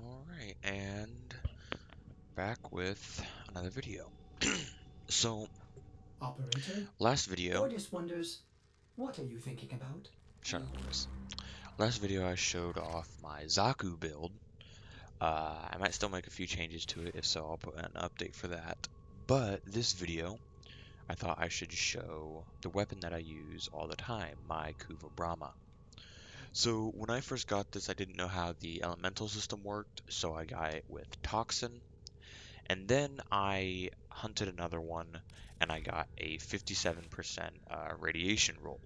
Alright, and back with another video. So, Operator, last video, Ordis wonders, what are you thinking about? shut up, Chris. Last video I showed off my Zaku build. I might still make a few changes to it, if so I'll put an update for that. But this video, I thought I should show the weapon that I use all the time, my Kuva Bramma. So when I first got this, I didn't know how the elemental system worked, so I got it with Toxin. And then I hunted another one and I got a 57% radiation roll.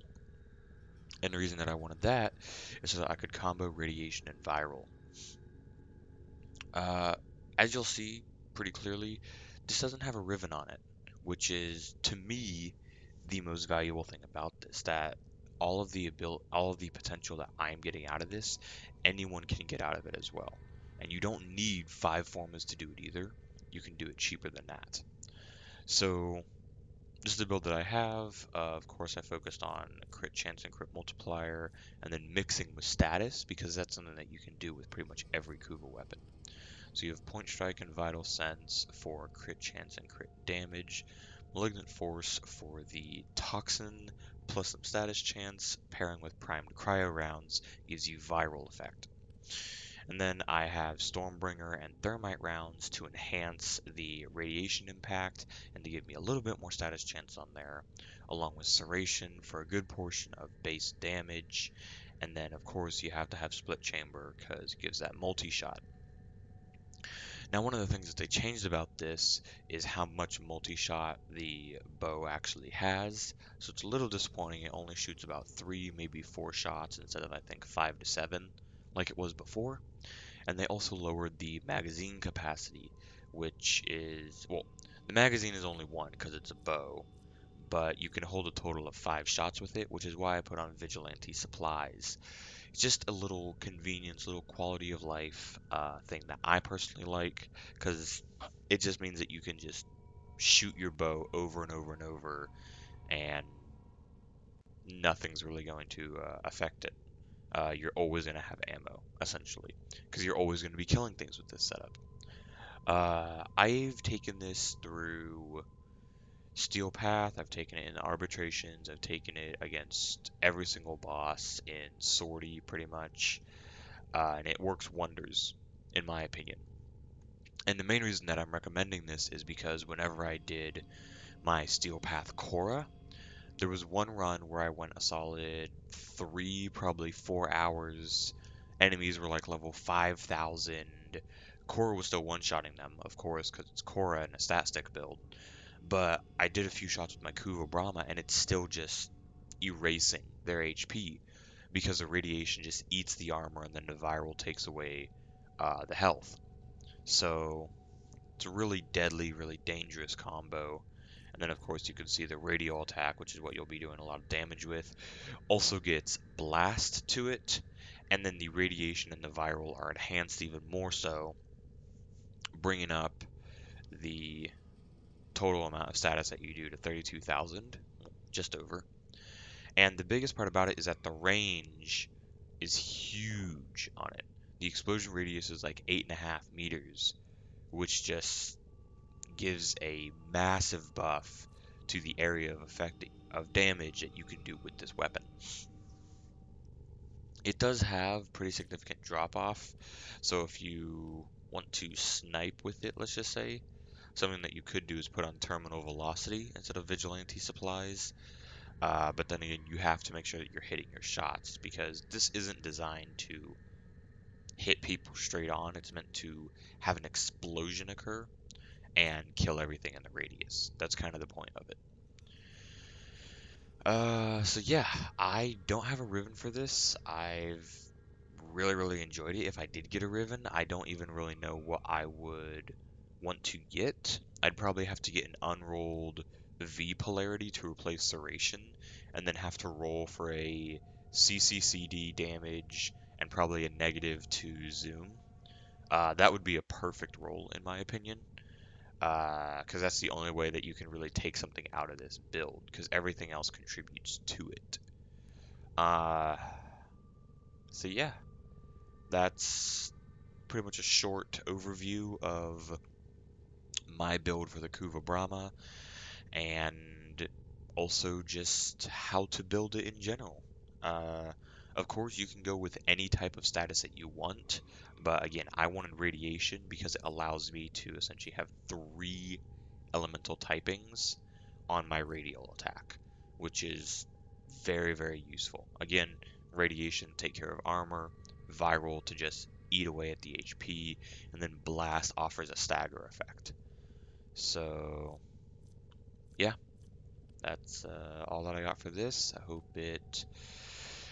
And the reason that I wanted that is so that I could combo radiation and viral. Uh, as you'll see pretty clearly, this doesn't have a riven on it, which is to me the most valuable thing about this. That all of the potential that I'm getting out of this, anyone can get out of it as well. And you don't need 5 formas to do it either. You can do it cheaper than that. So this is the build that I have. Of course, I focused on crit chance and crit multiplier, and then mixing with status, because that's something that you can do with pretty much every Kuva weapon. So you have Point Strike and Vital Sense for crit chance and crit damage, Malignant Force for the Toxin, plus some status chance, pairing with Primed Cryo rounds gives you viral effect. And then I have Stormbringer and Thermite rounds to enhance the radiation impact and to give me a little bit more status chance on there, along with Serration for a good portion of base damage. And then, of course, you have to have Split Chamber because it gives that multi-shot. Now, one of the things that they changed about this is how much multi-shot the bow actually has. So it's a little disappointing. It only shoots about 3, maybe 4 shots instead of, I think, 5 to 7 like it was before. And they also lowered the magazine capacity, which is, well, the magazine is only 1 because it's a bow, but you can hold a total of 5 shots with it, which is why I put on Vigilante supplies. It's just a little convenience, little quality of life thing that I personally like, because it just means that you can just shoot your bow over and over and over, and nothing's really going to affect it. You're always going to have ammo, essentially, because you're always going to be killing things with this setup. I've taken this through Steel Path, I've taken it in arbitrations, I've taken it against every single boss in Sortie, pretty much, and it works wonders, in my opinion. And the main reason that I'm recommending this is because whenever I did my Steel Path Korra, there was one run where I went a solid 3, probably 4 hours. Enemies were like level 5,000. Korra was still one-shotting them, of course, because it's Korra and a stat stick build. But I did a few shots with my Kuva Brahma, and it's still just erasing their HP because the radiation just eats the armor, and then the viral takes away the health. So it's a really deadly, really dangerous combo. And then, of course, you can see the radial attack, which is what you'll be doing a lot of damage with, also gets blast to it. And then the radiation and the viral are enhanced even more so, bringing up the total amount of status that you do to 32,000, just over. And the biggest part about it is that the range is huge on it. The explosion radius is like 8.5 meters, which just gives a massive buff to the area of effect of damage that you can do with this weapon. It does have pretty significant drop off, so if you want to snipe with it, let's just say, something that you could do is put on terminal velocity instead of vigilante supplies. But then again, you have to make sure that you're hitting your shots because this isn't designed to hit people straight on. It's meant to have an explosion occur and kill everything in the radius. That's kind of the point of it. So yeah, I don't have a riven for this. I've really enjoyed it. If I did get a riven, I don't even really know what I would want to get. I'd probably have to get an unrolled V polarity to replace Serration, and then have to roll for a CCCD damage and probably a -2 zoom. That would be a perfect roll in my opinion. Because that's the only way that you can really take something out of this build, because everything else contributes to it. Uh, so yeah, that's pretty much a short overview of my build for the Kuva Brahma and also just how to build it in general. Uh, of course, you can go with any type of status that you want, but again, I wanted radiation because it allows me to essentially have three elemental typings on my radial attack, which is very, very useful. Again, radiation take care of armor, viral to just eat away at the HP, and then blast offers a stagger effect. So yeah, that's all that I got for this. I hope it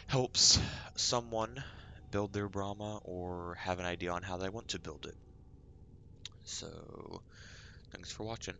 helps someone build their Brahma or have an idea on how they want to build it. So thanks for watching.